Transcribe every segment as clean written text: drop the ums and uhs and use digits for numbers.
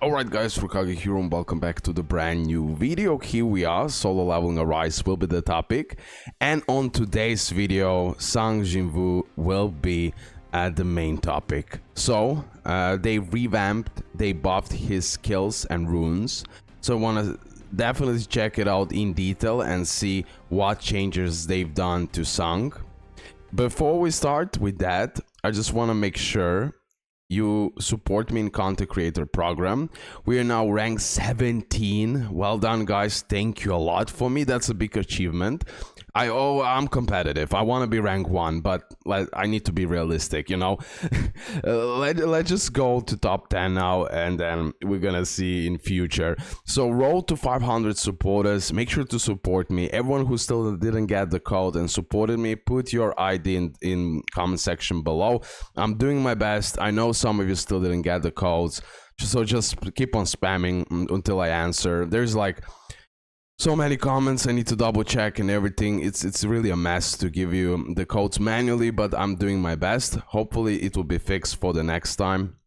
Alright guys, RoKage here and welcome back to the brand new video. Here we are, solo leveling Arise will be the topic. And on today's video, Sung Jinwoo will be the main topic. So, they revamped, they buffed his skills and runes. So I want to definitely check it out in detail and see what changes they've done to Sung. Before we start with that, I just want to make sure you support me in content creator program. We are now ranked 17. Well done guys, thank you a lot. For me that's a big achievement. I'm competitive, I want to be rank 1, but I need to be realistic, you know. Let's just go to top 10 now and then we're gonna see in future. So roll to 500 supporters, make sure to support me. Everyone who still didn't get the code and supported me, put your ID in comment section below. I'm doing my best. I know some of you still didn't get the codes, so just keep on spamming until I answer. There's like so many comments, I need to double check and everything. It's really a mess to give you the codes manually, but I'm doing my best. Hopefully it will be fixed for the next time,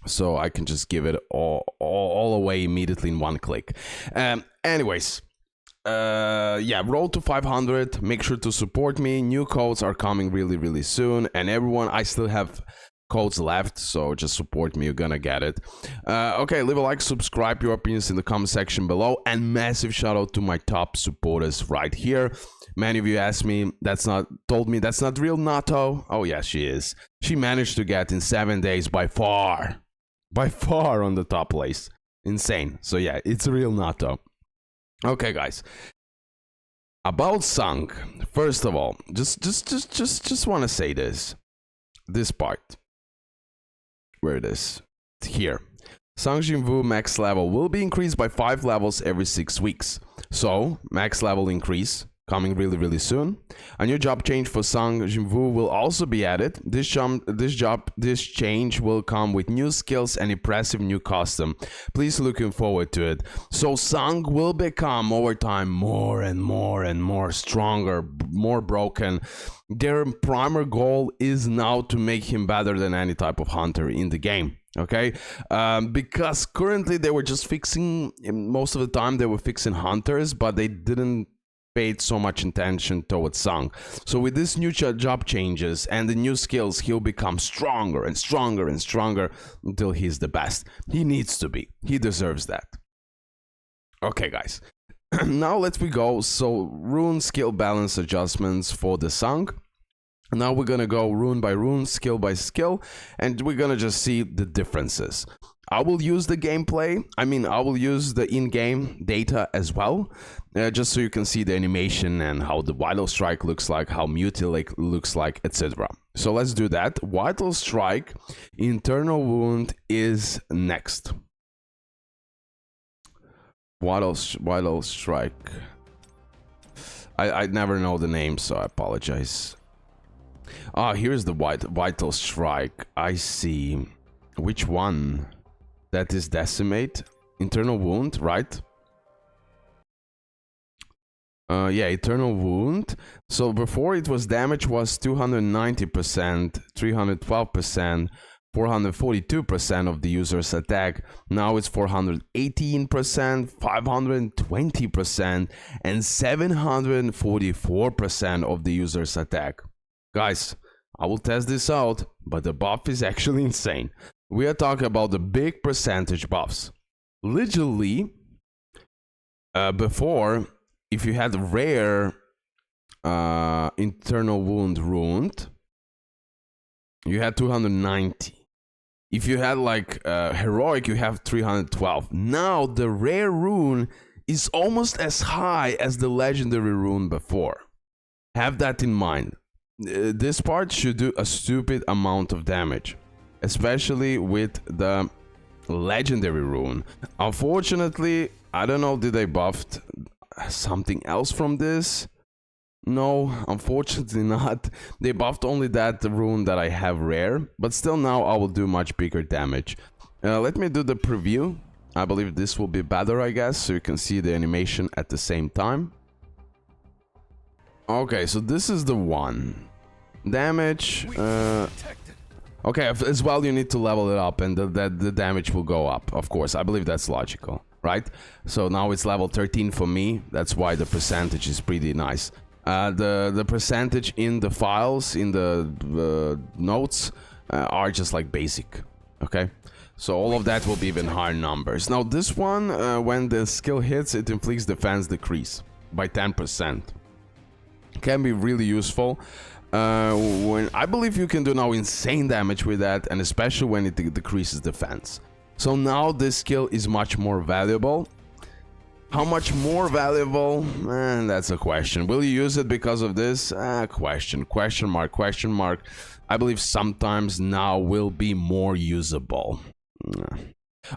so I can just give it all away immediately in one click. Anyways, yeah, roll to 500. Make sure to support me. New codes are coming really soon, and everyone, I still have codes left, so just support me, you're gonna get it. Okay, leave a like, subscribe, your opinions in the comment section below, and massive shout out to my top supporters right here. Many of you asked me, told me that's not real Nato. Oh yeah, she is. She managed to get in 7 days by far on the top place. Insane. So yeah, it's real Nato. Okay guys, about Sung, first of all, just want to say this part. Where it is? Here. Sung Jinwoo max level will be increased by 5 levels every 6 weeks. So, max level increase coming really soon. A new job change for Sung Jinwoo will also be added. This change will come with new skills and impressive new costume. Please looking forward to it. So Sung will become over time more and more stronger, more broken. Their primary goal is now to make him better than any type of hunter in the game. Okay, because currently they were just fixing, most of the time they were fixing hunters, but they didn't paid so much attention towards Sung. So with this new job changes and the new skills, he'll become stronger and stronger until he's the best. He needs to be. He deserves that. Okay guys, now let's go. So rune skill balance adjustments for the Sung. Now we're gonna go rune by rune, skill by skill, and we're gonna just see the differences. I will use the gameplay, I will use the in-game data as well, just so you can see the animation and how the Vital Strike looks like, how Mutilate looks like, etc. So let's do that. Vital Strike, Internal Wound is next. Vital Strike. I never know the name, so I apologize. Ah, here's the Vital Strike. I see. Which one? That is Decimate. Internal Wound, right? Yeah, Eternal Wound. So before it was damage was 290%, 312%, 442% of the user's attack. Now it's 418%, 520%, and 744% of the user's attack. Guys, I will test this out, but the buff is actually insane. We are talking about the big percentage buffs. Literally, before, if you had rare Internal Wound ruined, you had 290. If you had like heroic, you have 312. Now the rare rune is almost as high as the legendary rune before. Have that in mind. This part should do a stupid amount of damage, especially with the legendary rune. Unfortunately, I don't know, did they buffed something else from this? No, unfortunately not. They buffed only that rune that I have rare, but still now I will do much bigger damage. Let me do the preview. I believe this will be better, I guess, so you can see the animation at the same time. Okay, so this is the one. Damage, Okay, as well you need to level it up and the damage will go up, of course. I believe that's logical, right? So now it's level 13 for me. That's why the percentage is pretty nice. The percentage in the files, in the notes, are just like basic, okay? So all of that will be even higher numbers. Now this one, when the skill hits, it inflicts defense decrease by 10%. Can be really useful. When I believe you can do now insane damage with that, and especially when it decreases defense. So now this skill is much more valuable. How much more valuable? That's a question. Will you use it because of this? Question mark, question mark. I believe sometimes now will be more usable.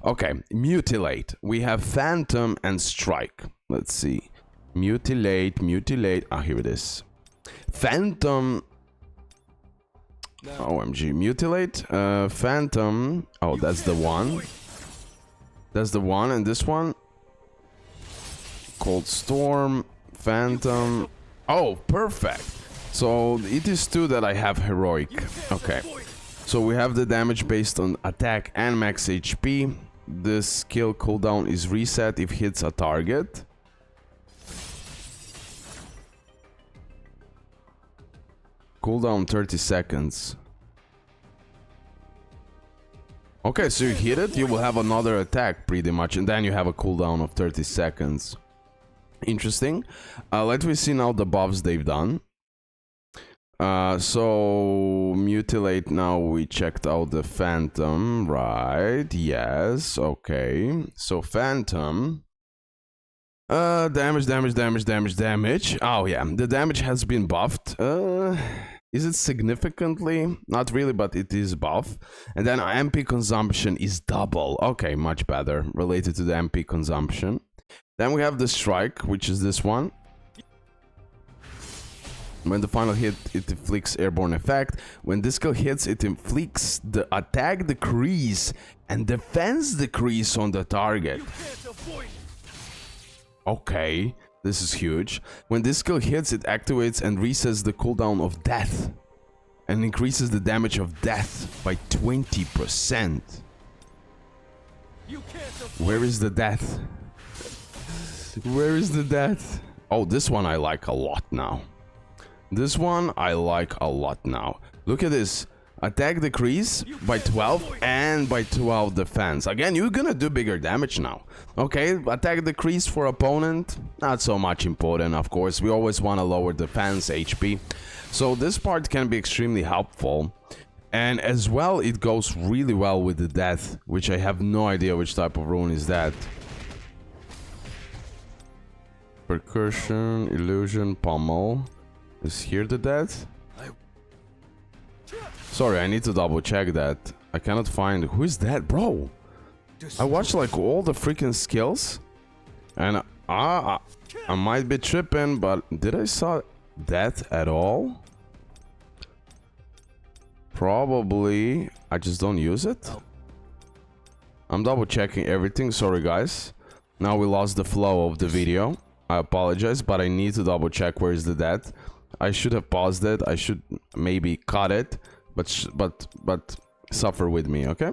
Okay, mutilate. We have phantom and strike. Let's see. Mutilate. Ah, here it is. Phantom. OMG. Mutilate. Phantom. Oh, that's the one. That's the one. And this one. Cold Storm. Phantom. Oh, perfect. So it is two that I have heroic. Okay. So we have the damage based on attack and max HP. The skill cooldown is reset if hits a target. Cooldown 30 seconds. Okay, so you hit it, you will have another attack pretty much, and then you have a cooldown of 30 seconds. Interesting. Let me see now the buffs they've done. So mutilate, now we checked out the phantom, right? Yes, okay. So phantom. Damage. Oh yeah, the damage has been buffed. Is it significantly? Not really, but it is buff. And then MP consumption is double. Okay, much better related to the MP consumption. Then we have the strike, which is this one. When the final hit, it inflicts airborne effect. When this skill hits, it inflicts the attack decrease and defense decrease on the target. Okay, this is huge. When this skill hits, it activates and resets the cooldown of death and increases the damage of death by 20%. Where is the death? Where is the death? Oh, this one I like a lot now. This one I like a lot now. Look at this. Attack decrease by 12 and by 12 defense. Again, you're gonna do bigger damage now. Okay, attack decrease for opponent, not so much important, of course. We always want to lower defense, HP. So this part can be extremely helpful. And as well, it goes really well with the death, which I have no idea which type of rune is that. Percussion, illusion, pommel. Is here the death? Sorry, I need to double check that. I cannot find... Who is that, bro? I watched like all the freaking skills. And I might be tripping, but did I saw that at all? Probably. I just don't use it. I'm double checking everything. Sorry, guys. Now we lost the flow of the video. I apologize, but I need to double check where is the death. I should have paused it. I should maybe cut it, but suffer with me, okay?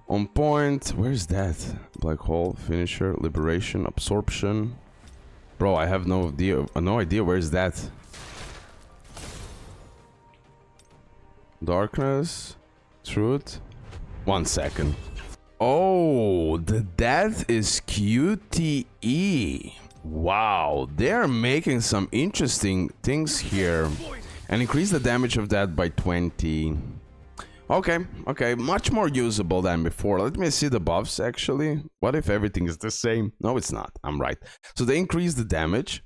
On point. Where's that? Black hole, finisher, liberation, absorption. Bro, I have no idea where's that. Darkness, truth. 1 second. Oh, the death is QTE. Wow, they're making some interesting things here. And increase the damage of that by 20. Okay, much more usable than before. Let me see the buffs, actually. What if everything is the same? No, it's not. I'm right. So they increase the damage.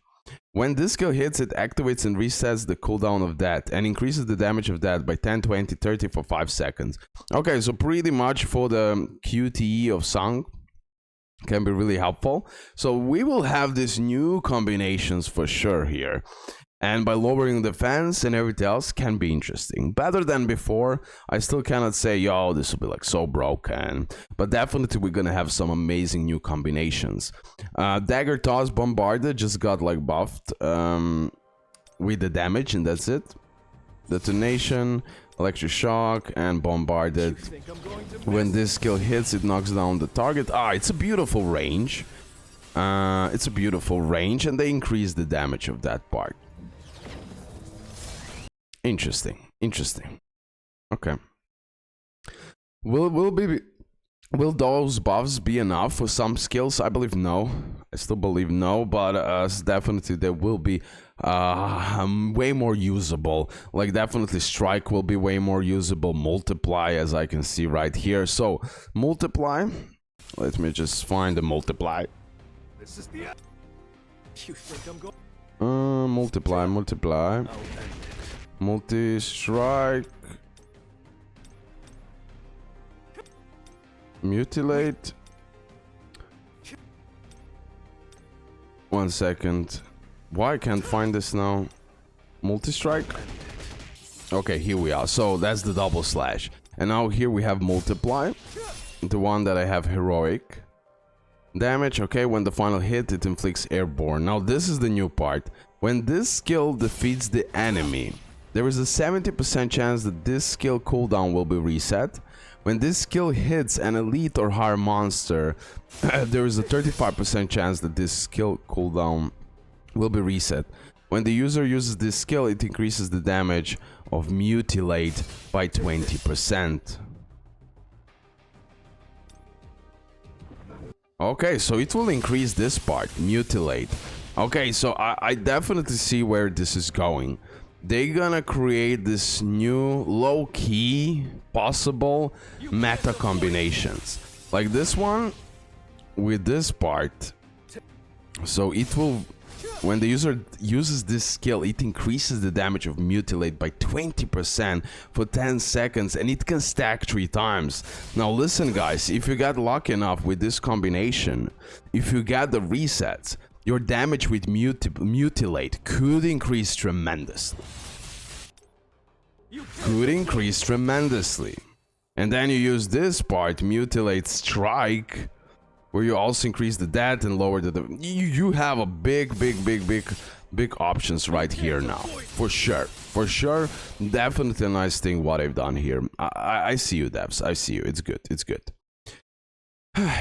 When this skill hits, it activates and resets the cooldown of that and increases the damage of that by 10, 20, 30 for 5 seconds. Okay, so pretty much for the QTE of Sung can be really helpful. So we will have these new combinations for sure here. And by lowering the defense and everything else can be interesting. Better than before. I still cannot say, yo, this will be like so broken. But definitely we're gonna have some amazing new combinations. Dagger Toss Bombarded just got like buffed with the damage, and that's it. Detonation. Electric shock and bombarded. When this skill hits, it knocks down the target. Ah, it's a beautiful range. It's a beautiful range, and they increase the damage of that part. Interesting. Interesting. Okay. Will those buffs be enough for some skills? I believe no. I still believe no, but definitely they will be way more usable. Like definitely strike will be way more usable. Multiply, as I can see right here. So multiply. Let me just find the multiply. This is the. You think I'm going? Multiply. Multi-strike. Mutilate. 1 second. Why I can't find this now? Multi-strike. Okay, here we are. So that's the double slash. And now here we have multiply. The one that I have heroic. Damage, okay, when the final hit, it inflicts airborne. Now this is the new part. When this skill defeats the enemy, there is a 70% chance that this skill cooldown will be reset. When this skill hits an elite or higher monster, there is a 35% chance that this skill cooldown will be reset. When the user uses this skill, it increases the damage of mutilate by 20%. Okay, so it will increase this part, mutilate. Okay, so I definitely see where this is going. They're gonna create this new low-key possible meta combinations. Like this one with this part. So it will, when the user uses this skill, it increases the damage of mutilate by 20% for 10 seconds, and it can stack 3 times. Now listen guys, if you got lucky enough with this combination, if you got the resets, your damage with mutilate could increase tremendously. Could increase tremendously. And then you use this part, mutilate strike, where you also increase the death and lower the... You have a big options right here now. For sure. For sure. Definitely a nice thing what I've done here. I see you, devs. I see you. It's good. It's good.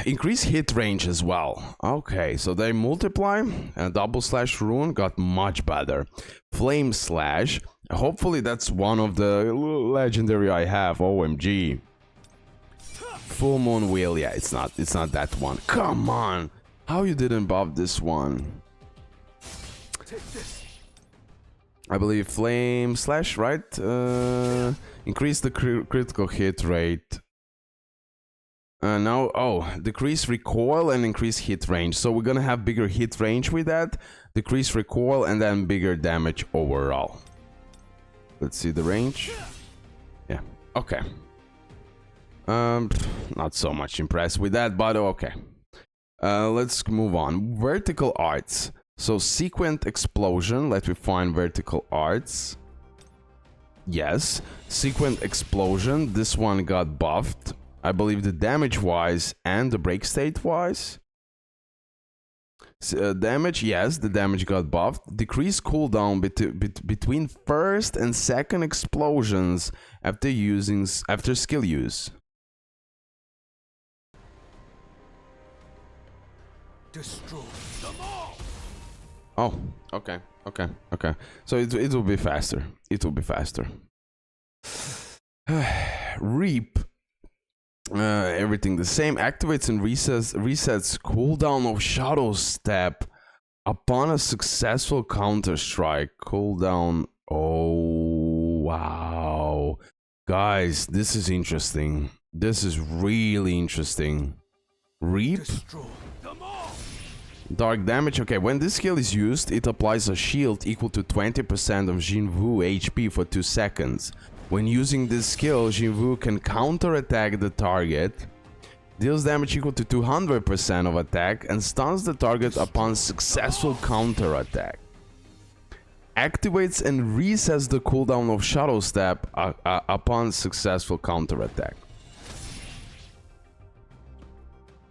Increase hit range as well. Okay, so they multiply, and double slash rune got much better. Flame slash, hopefully that's one of the legendary I have. OMG. Full moon wheel, yeah, it's not that one. Come on, how you didn't buff this one? I believe flame slash, right? Increase the critical hit rate. Now, oh, decrease recoil and increase hit range. So we're gonna have bigger hit range with that, decrease recoil, and then bigger damage overall. Let's see the range. Yeah, okay. Not so much impressed with that, but okay. Let's move on. Vertical arts. So sequent explosion. Let me find vertical arts. Yes, sequent explosion. This one got buffed. I believe the damage-wise and the break state-wise. Damage, yes, the damage got buffed. Decrease cooldown between first and second explosions after skill use. Destroy them all. Oh, okay. So it will be faster. It will be faster. Reap. Everything the same. Activates and resets cooldown of Shadow Step upon a successful counter strike. Cooldown. Oh wow, guys, this is interesting. This is really interesting. Reap. Dark damage. Okay, when this skill is used, it applies a shield equal to 20% of Jinwoo HP for 2 seconds. When using this skill, Jinwoo can counter-attack the target, deals damage equal to 200% of attack, and stuns the target upon successful counter-attack. Activates and resets the cooldown of Shadow Step upon successful counter-attack.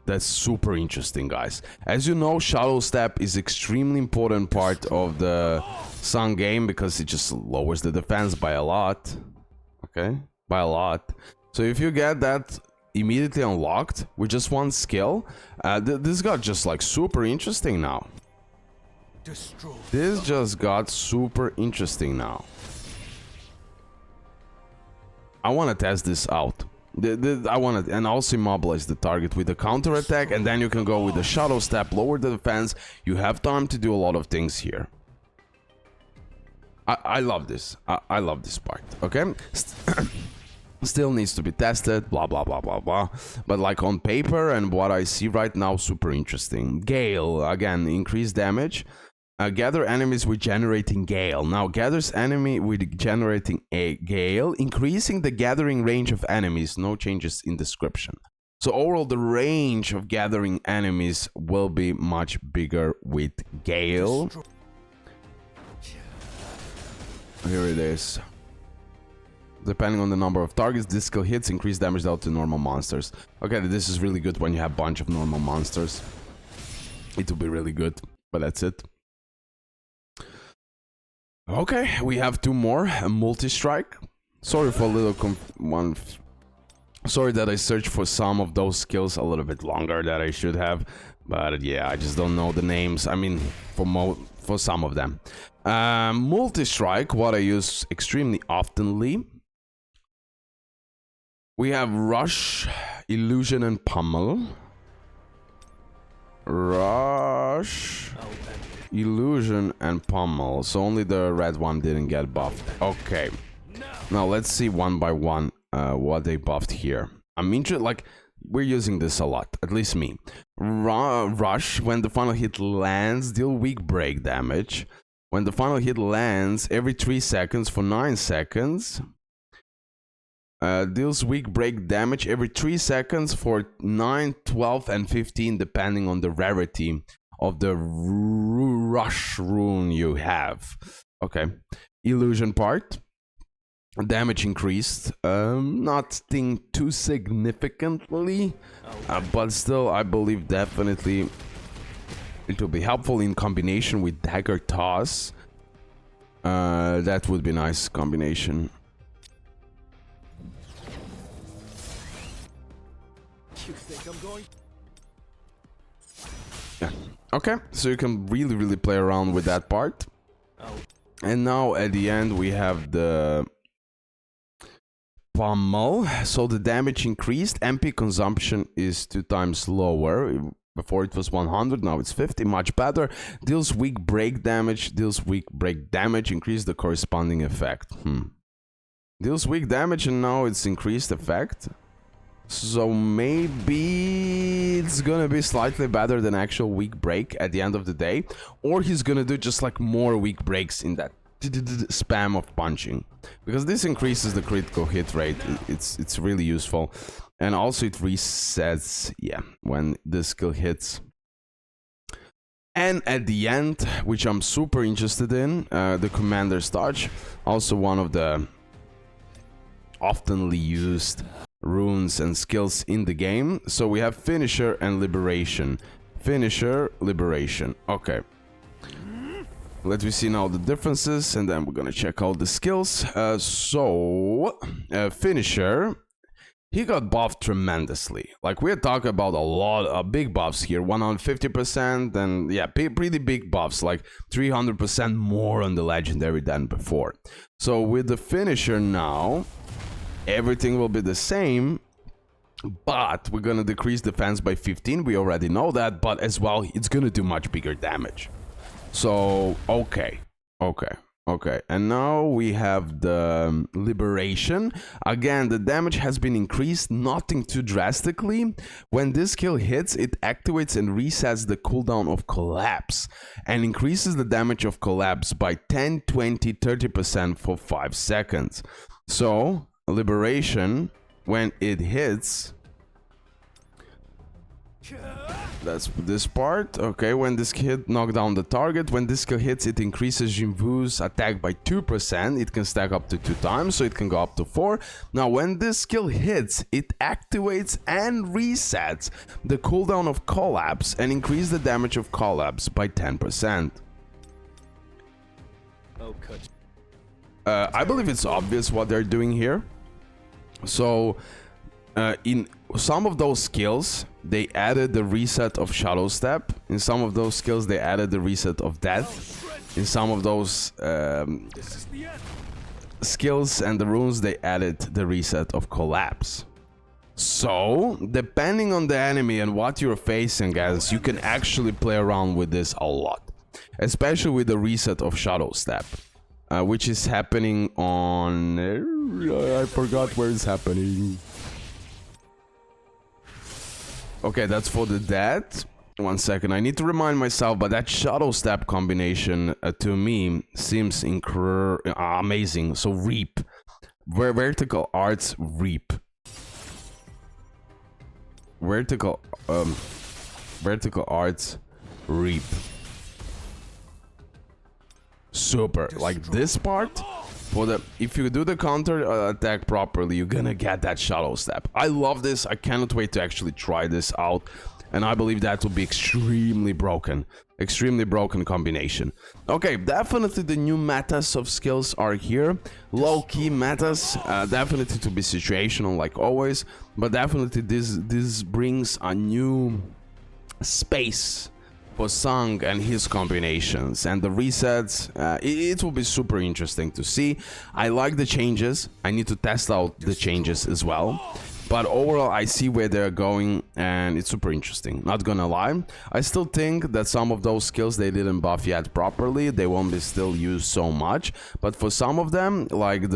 That's super interesting, guys. As you know, Shadow Step is extremely important part of the Sung game because it just lowers the defense by a lot. okay, by a lot. So if you get that immediately unlocked with just one skill, this got just like super interesting now. Destroy. This just got super interesting now. I want to test this out. I want to, and also immobilize the target with a counter attack, and then you can go with the shadow step, lower the defense. You have time to do a lot of things here. I love this. I love this part. Okay. Still needs to be tested, blah blah blah blah blah, but like on paper and what I see right now, super interesting. Gale, again, increased damage. Gather enemies with generating gale. Now gathers enemy with generating a gale, increasing the gathering range of enemies. No changes in description. So overall, the range of gathering enemies will be much bigger with gale. Here it is. Depending on the number of targets, this skill hits, increase damage dealt to normal monsters. Okay, this is really good when you have a bunch of normal monsters. It will be really good, but that's it. Okay, we have two more. A multi-strike. Sorry for a little one. Sorry that I searched for some of those skills a little bit longer than I should have. But yeah, I just don't know the names. I mean, for some of them. Multi-strike, what I use extremely oftenly. We have Rush, Illusion, and Pummel. Rush, Illusion, and Pummel. So only the red one didn't get buffed. Okay. Now let's see one by one what they buffed here. I'm interested, like, we're using this a lot, at least me. Rush, when the final hit lands, deal weak break damage. When the final hit lands, every 3 seconds for 9 seconds. Deals weak break damage every 3 seconds for 9, 12, and 15, depending on the rarity of the Rush rune you have. Okay. Illusion part. Damage increased. Nothing too significantly. But still, I believe definitely it will be helpful in combination with Dagger Toss. That would be nice combination. You think I'm going? Yeah. Okay, so you can really play around with that part. And now at the end we have the Pummel. So the damage increased. MP consumption is 2 times lower. Before it was 100, now it's 50, much better. Deals weak break damage, increase the corresponding effect. Deals weak damage and now it's increased effect. So maybe it's gonna be slightly better than actual weak break at the end of the day. Or he's gonna do just like more weak breaks in that spam of punching. Because this increases the critical hit rate. It's really useful. And also it resets, yeah, when the skill hits. And at the end, which I'm super interested in, the Commander's Touch. Also one of the oftenly used runes and skills in the game. So we have Finisher and Liberation. Finisher, Liberation. Okay. Let me see now the differences, and then we're gonna check out the skills. Finisher, he got buffed tremendously. Like, we're talking about a lot of big buffs here. 150%, and yeah, pretty big buffs, like 300% more on the legendary than before. So with the Finisher now, everything will be the same, but we're gonna decrease defense by 15. We already know that, but as well, it's gonna do much bigger damage. So, okay. And now we have the Liberation. Again, the damage has been increased, nothing too drastically. When this skill hits, it activates and resets the cooldown of Collapse and increases the damage of Collapse by 10, 20, 30% for 5 seconds. So, Liberation, when it hits, that's this part. Okay, when this hit knock down the target. When this skill hits, it increases Jinwoo's attack by 2%. It can stack up to 2 times, so it can go up to 4. Now, when this skill hits, it activates and resets the cooldown of Collapse and increase the damage of Collapse by 10%. I believe it's obvious what they're doing here. So in some of those skills, they added the reset of Shadow Step. In some of those skills, they added the reset of Death. In some of those skills and the runes, they added the reset of Collapse. So, depending on the enemy and what you're facing, guys, you can actually play around with this a lot. Especially with the reset of Shadow Step. Which is happening on... I forgot where it's happening. Okay, that's for the dead. 1 second, I need to remind myself, but that Shadow Step combination to me seems amazing. So Reap. Vertical Arts Reap. Vertical Arts Reap. Super. Like this part, for the if you do the counter attack properly, you're gonna get that Shadow Step. I love this. I cannot wait to actually try this out, and I believe that will be extremely broken combination. Okay, definitely the new metas of skills are here. Low-key metas, definitely to be situational like always, but definitely this brings a new space for Sung and his combinations, and the resets. It will be super interesting to see. I like the changes. I need to test out the changes as well, but overall I see where they're going, and it's super interesting, not gonna lie. I still think that some of those skills they didn't buff yet properly. They won't be still used so much, but for some of them, like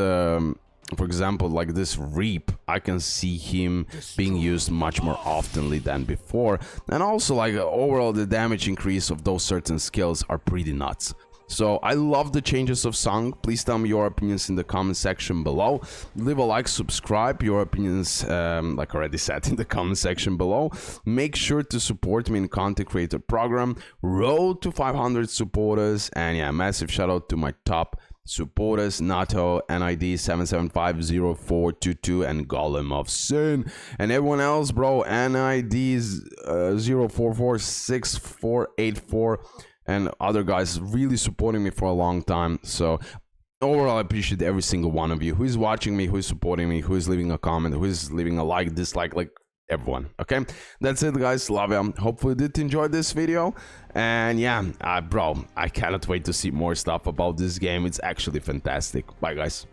for example, like this Reap, I can see him being used much more oftenly than before. And also, like, overall, the damage increase of those certain skills are pretty nuts. So, I love the changes of Sung. Please tell me your opinions in the comment section below. Leave a like, subscribe. Your opinions, like already said, in the comment section below. Make sure to support me in content creator program. Road to 500 supporters. And yeah, massive shout out to my top supporters: Nato, NID 7750422, and Golem of Sin, and everyone else, bro. NIDs 044684, and other guys really supporting me for a long time. So overall, I appreciate every single one of you who is watching me, who is supporting me, who is leaving a comment, who is leaving a like, dislike, like everyone. Okay, that's it, guys. Love you. Hopefully you did enjoy this video, and yeah, bro, I cannot wait to see more stuff about this game. It's actually fantastic. Bye, guys.